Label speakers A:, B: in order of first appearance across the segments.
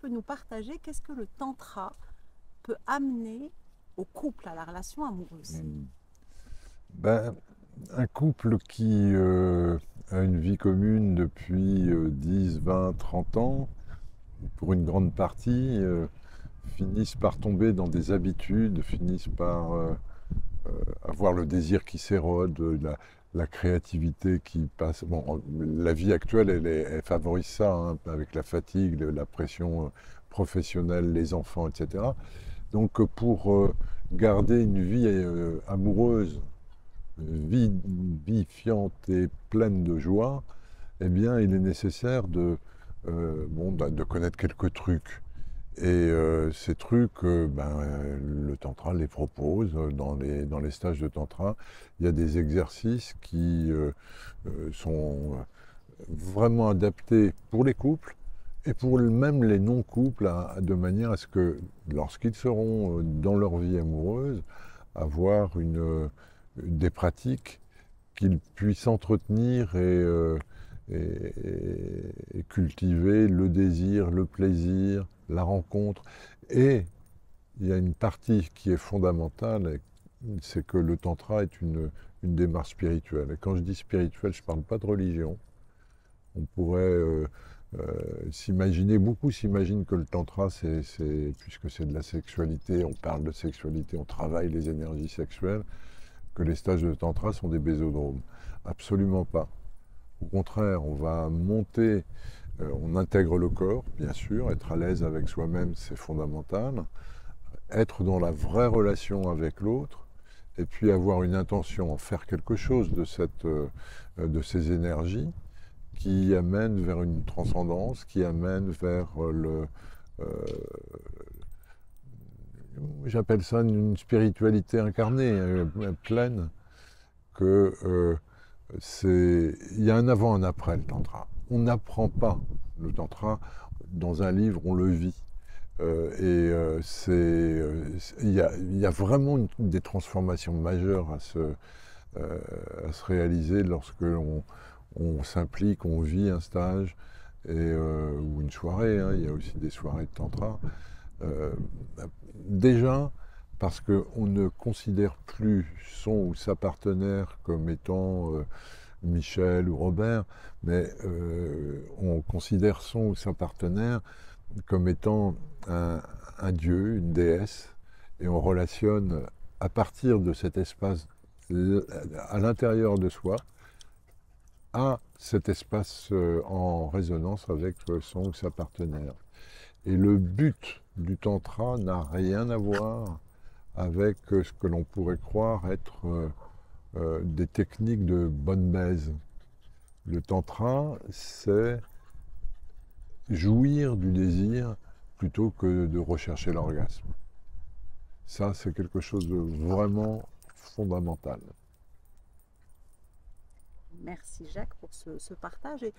A: peux nous partager qu'est-ce que le tantra peut amener au couple, à la relation amoureuse?
B: Mm. Ben, un couple qui a une vie commune depuis 10, 20, 30 ans, pour une grande partie, finissent par tomber dans des habitudes, finissent par avoir le désir qui s'érode, la créativité qui passe. Bon, la vie actuelle, elle favorise ça, hein, avec la fatigue, la pression professionnelle, les enfants, etc. Donc, pour garder une vie amoureuse, vivifiante et pleine de joie, eh bien, il est nécessaire de connaître quelques trucs. Et ces trucs, le tantra les propose dans les stages de tantra. Il y a des exercices qui sont vraiment adaptés pour les couples et pour même les non-couples, de manière à ce que lorsqu'ils seront dans leur vie amoureuse, avoir des pratiques qu'ils puissent entretenir et cultiver le désir, le plaisir, la rencontre. Et il y a une partie qui est fondamentale, c'est que le tantra est une démarche spirituelle. Et quand je dis spirituelle, je ne parle pas de religion. On pourrait beaucoup s'imaginent que le tantra, puisque c'est de la sexualité, on parle de sexualité, on travaille les énergies sexuelles, que les stages de tantra sont des bésodromes. Absolument pas. Au contraire, on va monter, on intègre le corps, bien sûr, être à l'aise avec soi-même, c'est fondamental, être dans la vraie relation avec l'autre, et puis avoir une intention, en faire quelque chose de ces énergies qui amènent vers une transcendance, qui amènent vers euh, j'appelle ça une spiritualité incarnée, pleine, que il y a un avant, un après le tantra. On n'apprend pas le tantra dans un livre, on le vit. Il y a vraiment des transformations majeures à se réaliser lorsque on s'implique, on vit un stage ou une soirée. Hein, il y a aussi des soirées de tantra. Euh, Déjà, parce qu'on ne considère plus son ou sa partenaire comme étant Michel ou Robert, mais on considère son ou sa partenaire comme étant un dieu, une déesse, et on relationne à partir de cet espace à l'intérieur de soi à cet espace en résonance avec son ou sa partenaire. Et le but du tantra n'a rien à voir avec ce que l'on pourrait croire être des techniques de bonne baise. Le tantra, c'est jouir du désir plutôt que de rechercher l'orgasme. Ça, c'est quelque chose de vraiment fondamental.
A: Merci Jacques pour ce partage. Et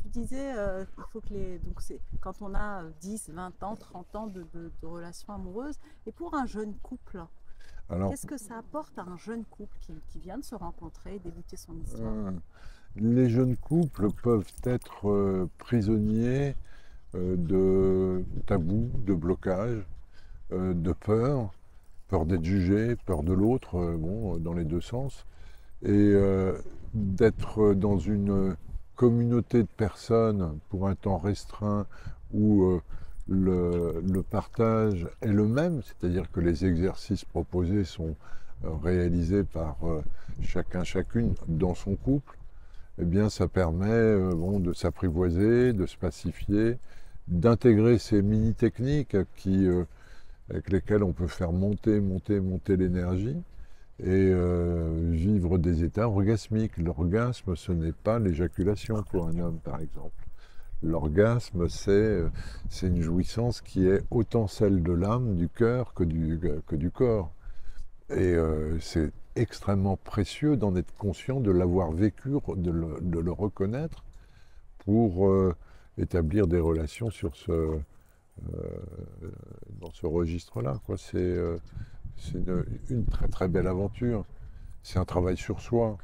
A: tu disais, il faut que donc c'est quand on a 10, 20 ans, 30 ans de relations amoureuses, et pour un jeune couple,
B: Alors,
A: qu'est-ce que ça apporte à un jeune couple qui vient de se rencontrer, débuter son histoire?
B: euh, les jeunes couples peuvent être prisonniers de tabous, de blocages, de peur, peur d'être jugé, peur de l'autre, dans les deux sens, et d'être dans une communauté de personnes pour un temps restreint où le partage est le même, c'est-à-dire que les exercices proposés sont réalisés par chacun, chacune dans son couple, eh bien ça permet de s'apprivoiser, de se pacifier, d'intégrer ces mini-techniques avec lesquelles on peut faire monter, monter, monter l'énergie et vivre des états orgasmiques. L'orgasme, ce n'est pas l'éjaculation pour un homme, par exemple. L'orgasme, c'est une jouissance qui est autant celle de l'âme, du cœur, que du corps. Et c'est extrêmement précieux d'en être conscient, de l'avoir vécu, de le reconnaître pour établir des relations dans ce registre-là. C'est une très très belle aventure. C'est un travail sur soi.